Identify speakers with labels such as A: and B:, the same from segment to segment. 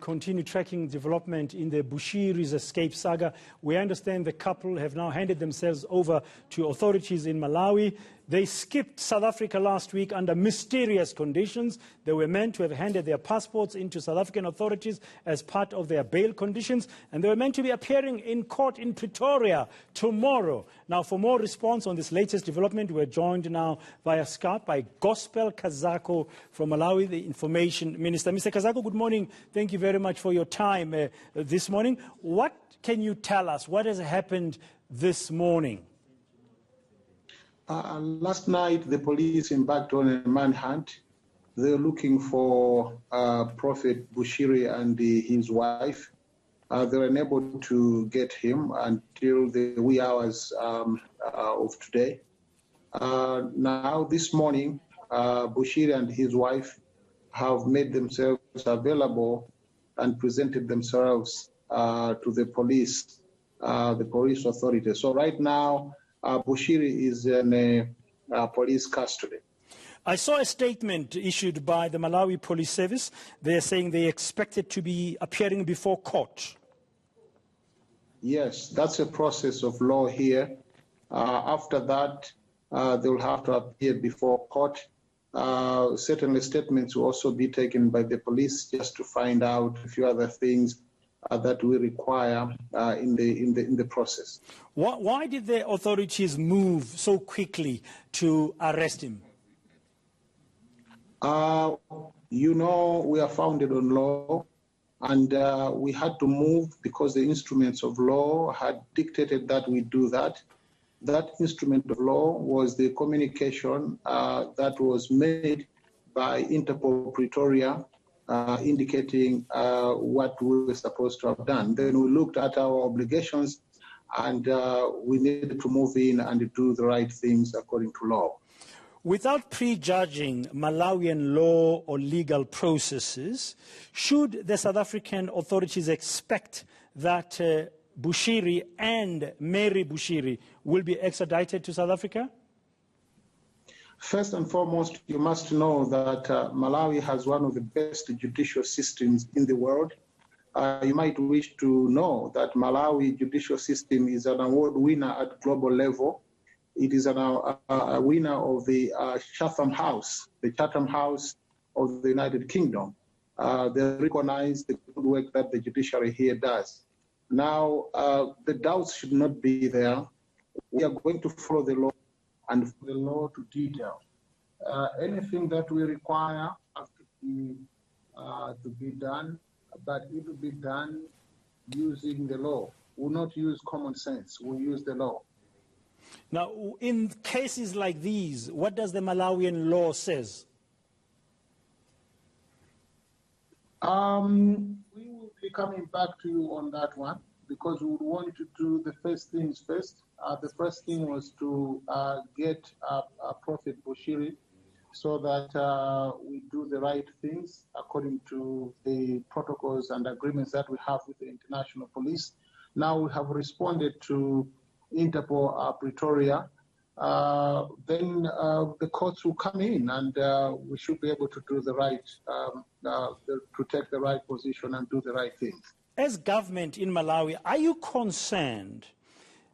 A: Continue tracking development in the Bushiri's escape saga. We understand the couple have now handed themselves over to authorities in Malawi. They skipped South Africa last week under mysterious conditions. They were meant to have handed their passports into South African authorities as part of their bail conditions, and they were meant to be appearing in court in Pretoria tomorrow. Now, for more response on this latest development, we're joined now via Skype by Gospel Kazako from Malawi, the Information Minister. Mr. Kazako, good morning. Thank you very much for your time this morning. What can you tell us? What has happened this morning?
B: Last night, the police embarked on a manhunt. They were looking for Prophet Bushiri and his wife. They were unable to get him until the wee hours of today. Now, this morning, Bushiri and his wife have made themselves available and presented themselves to the police authorities. So right now, Bushiri is in police custody.
A: I saw a statement issued by the Malawi Police Service. They're saying they expected to be appearing before court.
B: Yes, that's a process of law here. After that, they will have to appear before court. Certainly statements will also be taken by the police just to find out a few other things that we require in the process.
A: Why did the authorities move so quickly to arrest him?
B: You know, we are founded on law, and we had to move because the instruments of law had dictated that we do that. That instrument of law was the communication that was made by Interpol Pretoria, indicating what we were supposed to have done. Then we looked at our obligations, and we needed to move in and do the right things according to law.
A: Without prejudging Malawian law or legal processes, should the South African authorities expect that Bushiri and Mary Bushiri will be extradited to South Africa?
B: First and foremost, you must know that Malawi has one of the best judicial systems in the world. You might wish to know that Malawi judicial system is an award winner at global level. It is a winner of the Chatham House, the Chatham House of the United Kingdom. They recognize the good work that the judiciary here does. Now, the doubts should not be there. We are going to follow the law and the law to detail. Anything that we require has to be done, but it will be done using the law. We will not use common sense. We will use the law.
A: Now, in cases like these, what does the Malawian law says?
B: We will be coming back to you on that one, because we would want to do the first things first. The first thing was to get Prophet Bushiri so that we do the right things according to the protocols and agreements that we have with the international police. Now we have responded to Interpol Pretoria. Then the courts will come in, and we should be able to do the right, to take the right position and do the right things.
A: As government in Malawi, are you concerned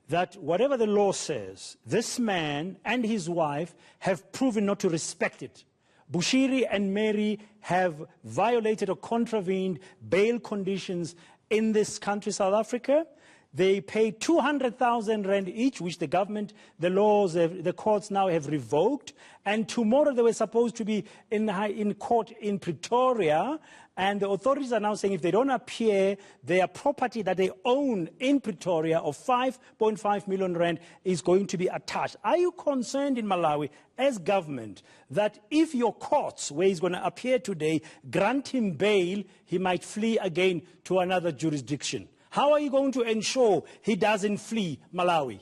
A: that whatever the law says, this man and his wife have proven not to respect it? Bushiri and Mary have violated or contravened bail conditions in this country, South Africa. They pay 200,000 rand each, which the government, the laws, the courts now have revoked. And tomorrow they were supposed to be in court in Pretoria. And the authorities are now saying if they don't appear, their property that they own in Pretoria of 5.5 million rand is going to be attached. Are you concerned in Malawi as government that if your courts, where he's going to appear today, grant him bail, he might flee again to another jurisdiction? How are you going to ensure he doesn't flee Malawi?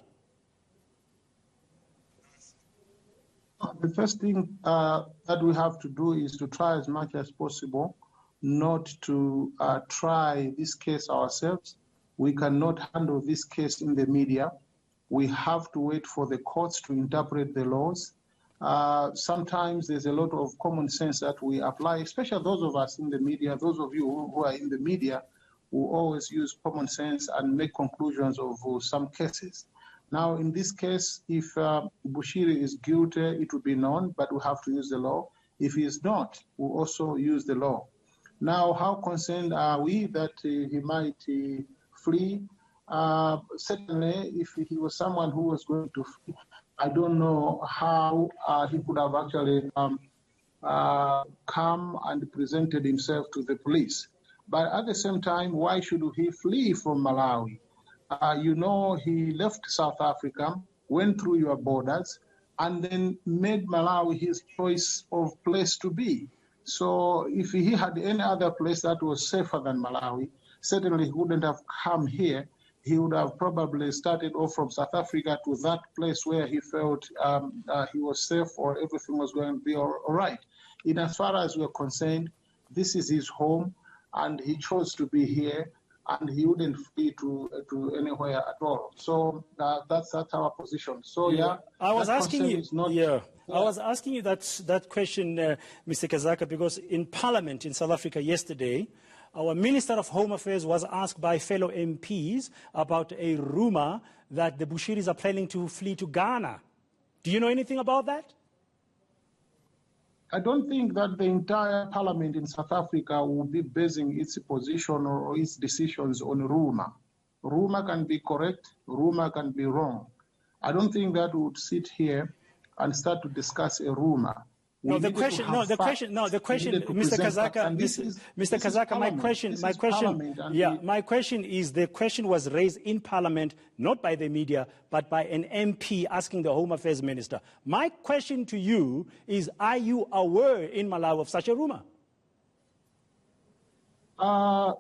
B: The first thing that we have to do is to try as much as possible not to try this case ourselves. We cannot handle this case in the media. We have to wait for the courts to interpret the laws. Sometimes there's a lot of common sense that we apply, especially those of us in the media, those of you who are in the media, who always use common sense and make conclusions of some cases. Now, in this case, if Bushiri is guilty, it will be known, but we have to use the law. If he is not, we'll also use the law. Now, how concerned are we that he might flee? Certainly, if he was someone who was going to flee, I don't know how he could have actually come and presented himself to the police. But at the same time, why should he flee from Malawi? You know, he left South Africa, went through your borders, and then made Malawi his choice of place to be. So if he had any other place that was safer than Malawi, certainly he wouldn't have come here. He would have probably started off from South Africa to that place where he felt he was safe or everything was going to be all right. In as far as we're concerned, this is his home, and he chose to be here, and he wouldn't flee to anywhere at all. So that's our position. So
A: I was asking you. I was asking you that question, Mr. Kazako, because in Parliament in South Africa yesterday, our Minister of Home Affairs was asked by fellow MPs about a rumor that the Bushiris are planning to flee to Ghana. Do you know anything about that?
B: I don't think that the entire parliament in South Africa will be basing its position or its decisions on rumor. Rumor can be correct, rumor can be wrong. I don't think that we would sit here and start to discuss a rumor.
A: The question, Mr. Kazako, my question is, the question was raised in Parliament, not by the media, but by an MP asking the Home Affairs Minister. My question to you is, are you aware in Malawi of such a rumor?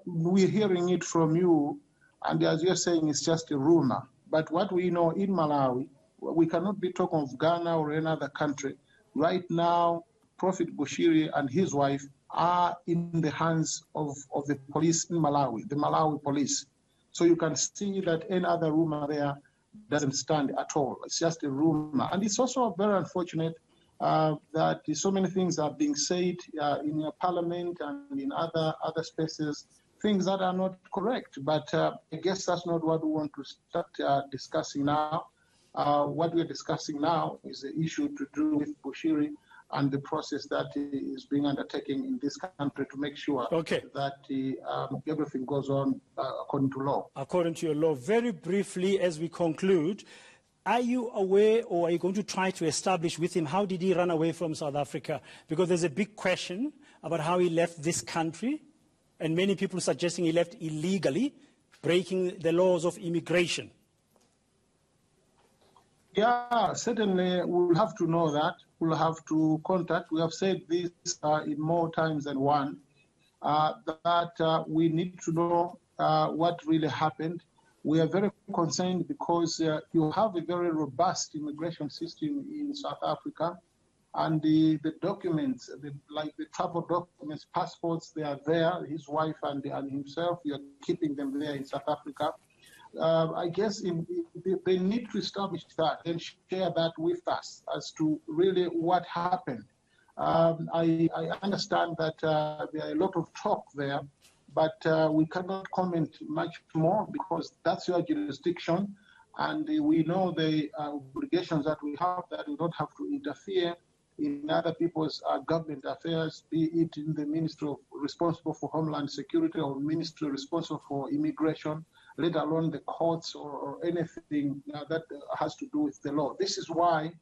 B: We're hearing it from you, and as you're saying, it's just a rumor. But what we know in Malawi, we cannot be talking of Ghana or any other country. Right now, Prophet Bushiri and his wife are in the hands of the police in Malawi, the Malawi police. So you can see that any other rumor there doesn't stand at all. It's just a rumor. And it's also very unfortunate that so many things are being said in your parliament and in other spaces, things that are not correct. But I guess that's not what we want to start discussing now. What we're discussing now is the issue to do with Bushiri and the process that is being undertaken in this country to make sure that everything goes on according to law.
A: According to your law. Very briefly, as we conclude, are you aware, or are you going to try to establish with him, how did he run away from South Africa? Because there's a big question about how he left this country, and many people suggesting he left illegally, breaking the laws of immigration.
B: Yeah, certainly we'll have to know that. We'll have to contact. We have said this in more times than one, that we need to know what really happened. We are very concerned because you have a very robust immigration system in South Africa, and the documents, like the travel documents, passports, they are there. His wife and himself, you're keeping them there in South Africa. I guess they need to establish that and share that with us as to really what happened. I understand that there are a lot of talk there, but we cannot comment much more because that's your jurisdiction, and we know the obligations that we have, that we don't have to interfere in other people's government affairs, be it in the Ministry responsible for Homeland Security or Ministry responsible for Immigration, let alone the courts or anything that has to do with the law. This is why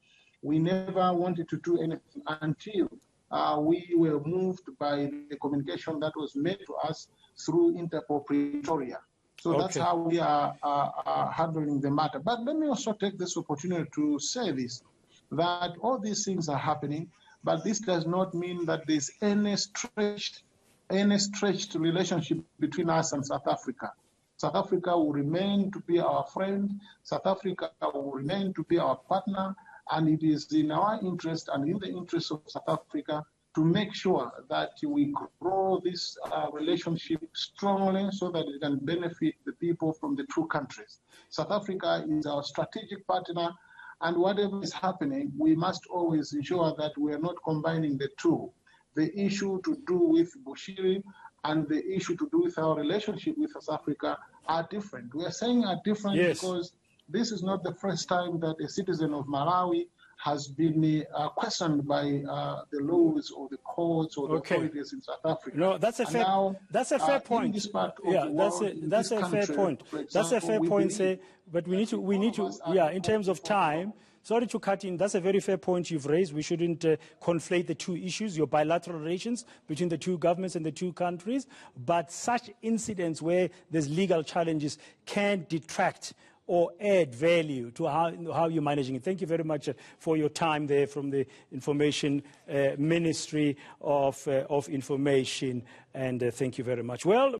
B: we never wanted to do anything until we were moved by the communication that was made to us through Interpol Pretoria. So that's how we are handling the matter. But let me also take this opportunity to say this, that all these things are happening, but this does not mean that there's any stretched relationship between us and South Africa. South Africa will remain to be our friend. South Africa will remain to be our partner. And it is in our interest and in the interest of South Africa to make sure that we grow this relationship strongly so that it can benefit the people from the two countries. South Africa is our strategic partner, And whatever is happening, we must always ensure that we are not combining the two. The issue to do with Bushiri and the issue to do with our relationship with South Africa are different. We are saying are different because this is not the first time that a citizen of Malawi has been questioned by the laws or the courts or the authorities in South Africa.
A: No, that's a fair. That's a fair point.
B: In this part of
A: yeah,
B: the world,
A: that's a fair point. That's a fair point. Say, but we need to. Yeah, in terms of time. Sorry to cut in. That's a very fair point you've raised. We shouldn't conflate the two issues, your bilateral relations between the two governments and the two countries. But such incidents where there's legal challenges can detract or add value to how you're managing it. Thank you very much for your time there from the Information Ministry of Information, and thank you very much. Well.